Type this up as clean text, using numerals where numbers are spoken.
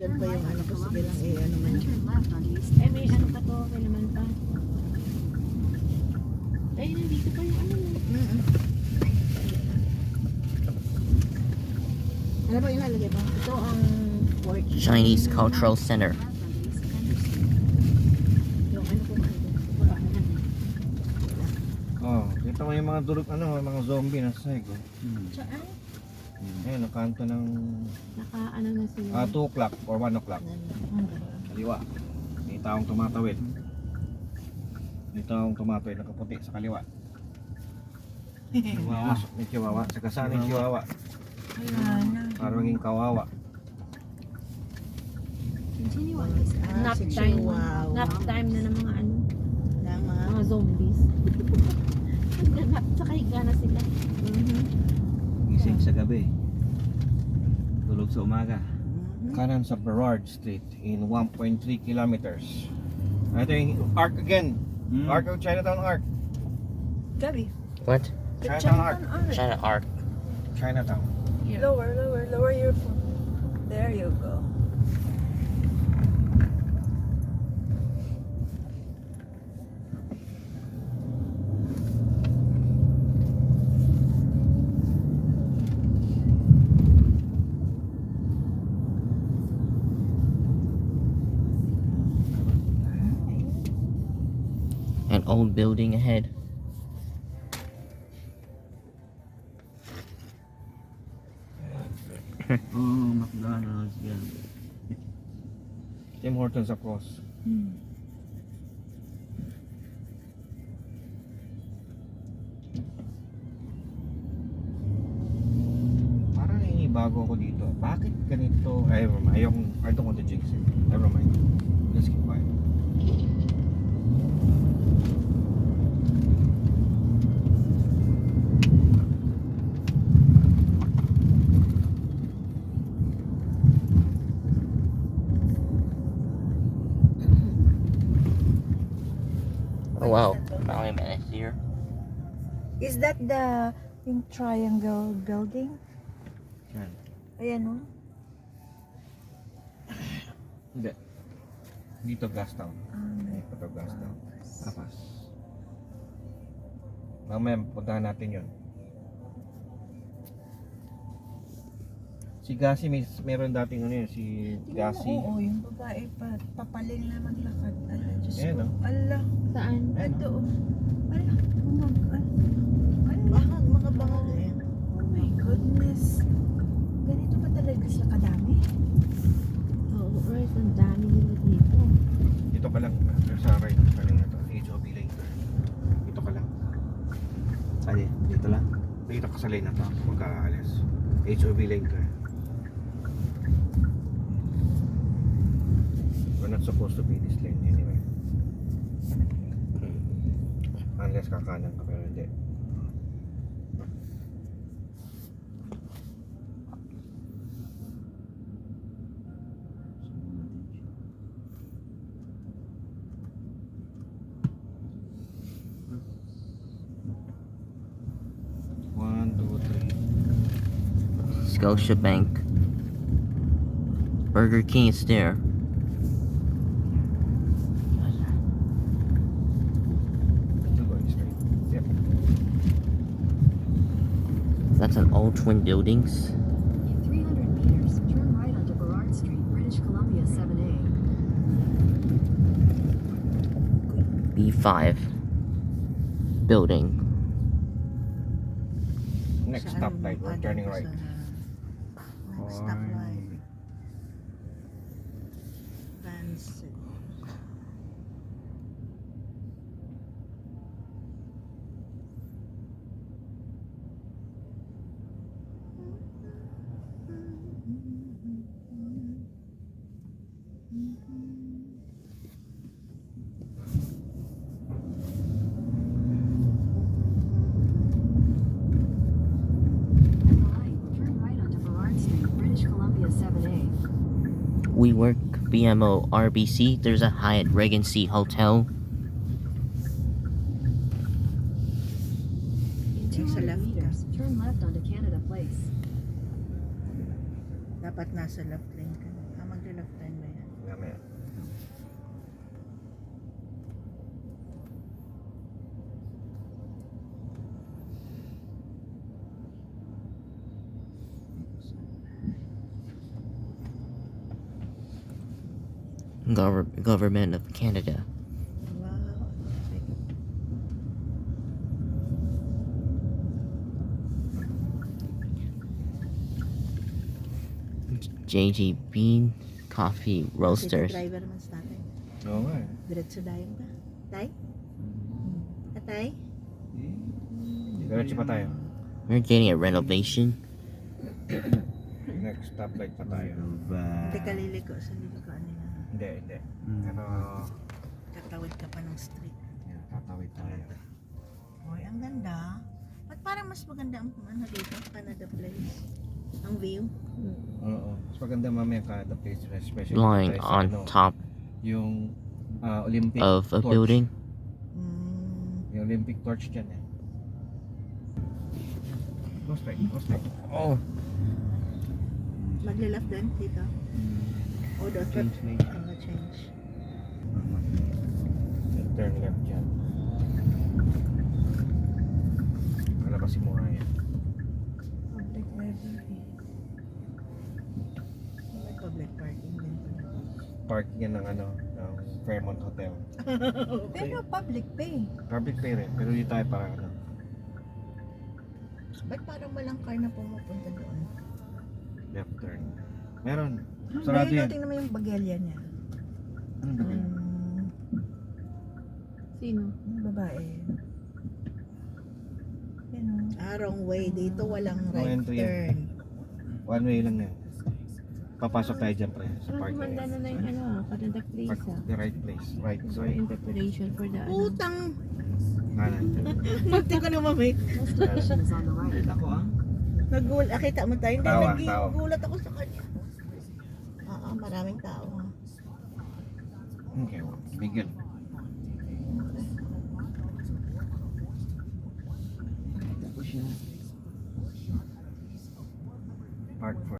Yan pa yung ano ko, sige lang ano man. Ay, may ano pa to, may naman pa. Ay, nandito pa yung ano. Ano ba yung nalagay ba? Ito ang port. Chinese Cultural Center. Yung ano ko wala na. Oh, kita mo yung mga durog, mga zombie na sa ko. Saan? Ayun, nakanto ng Naka-ano na sila. 2 o'clock or 1 o'clock. Kaliwa. May taong tumatawid. May taong tumatawid, nakaputi sa kaliwa. Chihuahua, may chihuahua. Sa kasana yung chihuahua. Para maging kawawa. Nap si time. Chihuahua. Nap time na ng mga ano, Ng mga mga zombies. Nap sa kahiga na sila. Gising sa gabi. Tulog sa umaga. Kanan sa Burrard Street in 1.3 kilometers. Ito yung Arc again. Arc of Chinatown Arc. Gabi. What? Chinatown Arc. China Arc. Chinatown. Lower your phone. There you go. An old building ahead. Oh, McDonald's yan. Tim Hortons across. Parang bago ako dito. Bakit ganito? I don't want to jinx it. Never mind. Let's keep quiet. Oh wow, finally managed here. Is that the yung triangle building? Yan. Ayan o. Hindi. Dito Gastown. Dito to Gastown. Tapas. Mamaya puntahan natin yun. Si Gasi, meron dating ano yun, si Gasi. Oo, yung babae pa, papaling na maglakad. Ala, Diyos Ayan, ko. no? Ala, Saan? ito. Ala, mga bangag eh. Oh my goodness. Ganito ba talaga siya kadami? Oo, right. Ang dami nila dito. Dito ka lang. Sa right. Kaling na to. HOB later. Dito ka lang. Sali, dito lang. Dito ka sa lane na to. Pagkaalis. HOB later. We're not supposed to be this lane anyway. Unless kakanan ka, pero hindi. One, two, three. Scotiabank. Burger King is there. Still going straight. Yep. That's an old twin buildings. In 300 meters, turn right onto Burrard Street, British Columbia 7A. B5 building. Next stoplight, we're turning right. Next stoplight. Transit. Turn right onto Burrard Street, British Columbia 7A. WeWork, BMO, RBC. There's a Hyatt Regency Hotel. In Yung sa 200 left ka. meters, turn left onto Canada Place. Dapat nasa left lane ka. Magla-left Government of Canada. Wow. JG Bean Coffee Roasters. City driver naman sa natin. Oo nga eh. Diretso dayon ba? Tay? Atay? Diretso pa tayo. We're getting a renovation. Next stoplight pa tayo. Ano ba? Hindi ka liliko sa lilikuan nila. Hindi. Pero, Tatawid ka pa ng street. yan, tatawid tayo. Hoy, ang ganda. Ba't parang mas maganda ang ano dito, Canada Place? Ang view? Oo. Mas maganda mamaya Canada Place, especially Lying tayo sa on ano, top yung Olympic of a torch. building. Yung Olympic torch dyan eh. Go straight. Oh. Maglilap din dito. O, doon. Change na yun. Ang change. Turn left dyan. Malabasin mo nga yan. Public library. May public parking din pala. Park yan ng ano, ng Fairmont Hotel. Pero public pay. Public pay rin, pero hindi tayo para ano. Ba't parang walang car na pumupunta doon? Left turn. Meron. Sarado Ayun, yan. tingnan mo yung bagelya niya. Anong gabi? Sino? Yung babae. Yan o. Wrong way. Dito walang No right entry yan. turn. One way lang yan. Papasok tayo dyan pre, sa Parang park na kumanda yan. na yung ano, Canada Place Park, the right place. Right For side. interpretation for the ano. Putang! Kanan. Munti ko na mamay. Destination is on the right. Ako ah. Nakita mo tayo. Hindi, Tao. nagulat ako sa kanya. Maraming tao. Okay, Miguel. Tapos yun.